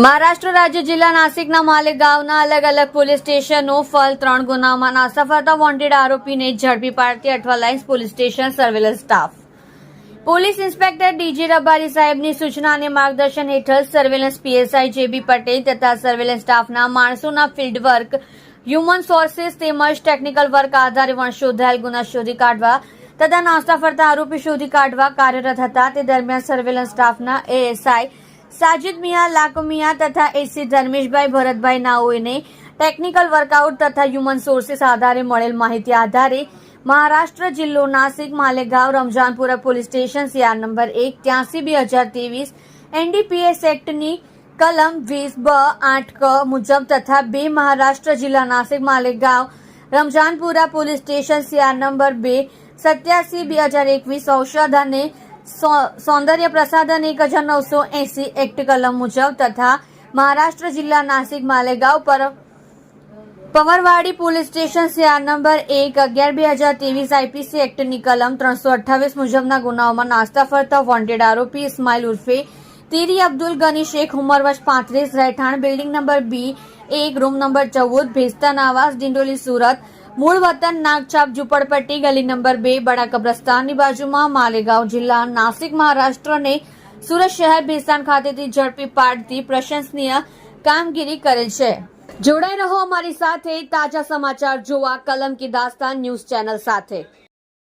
મહારાષ્ટ્ર રાજ્ય જિલ્લા નાસિકના માલેગાંવના અલગ અલગ પોલીસ સ્ટેશનો ફલ 3 ગુનામાં નાસ્તા ફરતા વોન્ટેડ આરોપીને ઝડપી પાડતી Athwa Lines police station surveillance staff police inspector D G Rabari સાહેબની સૂચના અને માર્ગદર્શન હેઠળ સર્વેલન્સ પીએસઆઈ જેબી પટેલ તથા સર્વેલન્સ સ્ટાફના માણસોના ફિલ્ડ વર્ક હ્યુમન સોર્સિસ તેમજ ટેકનિકલ વર્ક આધારે શોધાયેલ ગુના શોધી કાઢવા તથા નાસ્તા ફરતા આરોપી શોધી કાઢવા કાર્યરત હતા. તે દરમિયાન સર્વેલન્સ સ્ટાફના એએસઆઈ સાજિદ મિયા લાકમિયા તથા એસી ધર્મેશભાઈ ભરતભાઈ નાઓને ટેકનિકલ વર્કઆઉટ તથા હ્યુમન સોર્સિસ આધારે મળેલ માહિતી આધારે મહારાષ્ટ્ર જિલ્લો Nashik Malegaon Ramjanpura police station CR number 183/2023 NDPS એક્ટની કલમ 20(બ)(8) ક મુજબ તથા 2 મહારાષ્ટ્ર જિલ્લા Nashik Malegaon Ramjanpura police station CR number 287/2021 ઔષધ અને સૌંદર્ય પ્રસાધન 1980 એક્ટ કલમ મુજબ તથા મહારાષ્ટ્ર જિલ્લા નાસિક માલેગાંવ પર Pawarwadi police station CR number 1/11/2023 IPC એક્ટની કલમ 328 મુજબના ગુનાઓમાં નાસ્તા ફરતા વોન્ટેડ આરોપી ઇસ્માઇલ ઉર્ફે તીરી અબ્દુલ ગની શેખ ઉંમર વર્ષ 35 રહેઠાણ building number B1 room number 14 Bhestan આવાસ ડિંડોલી સુરત મૂળ વતન નાગછાપ ઝુંપડપટ્ટી ગલી નંબર 2 બડા કબ્રસ્તાનની બાજુમાં માલેગાંવ જિલ્લા નાસિક મહારાષ્ટ્રને સુરત શહેર ભેસ્તાન ખાતેથી ઝડપી પાડતી પ્રશંસનીય કામગીરી કરેલ છે. જોડાઈ રહો અમારી સાથે તાજા સમાચાર જોવા કલમ કી દાસ્તાન ન્યૂઝ ચેનલ સાથે.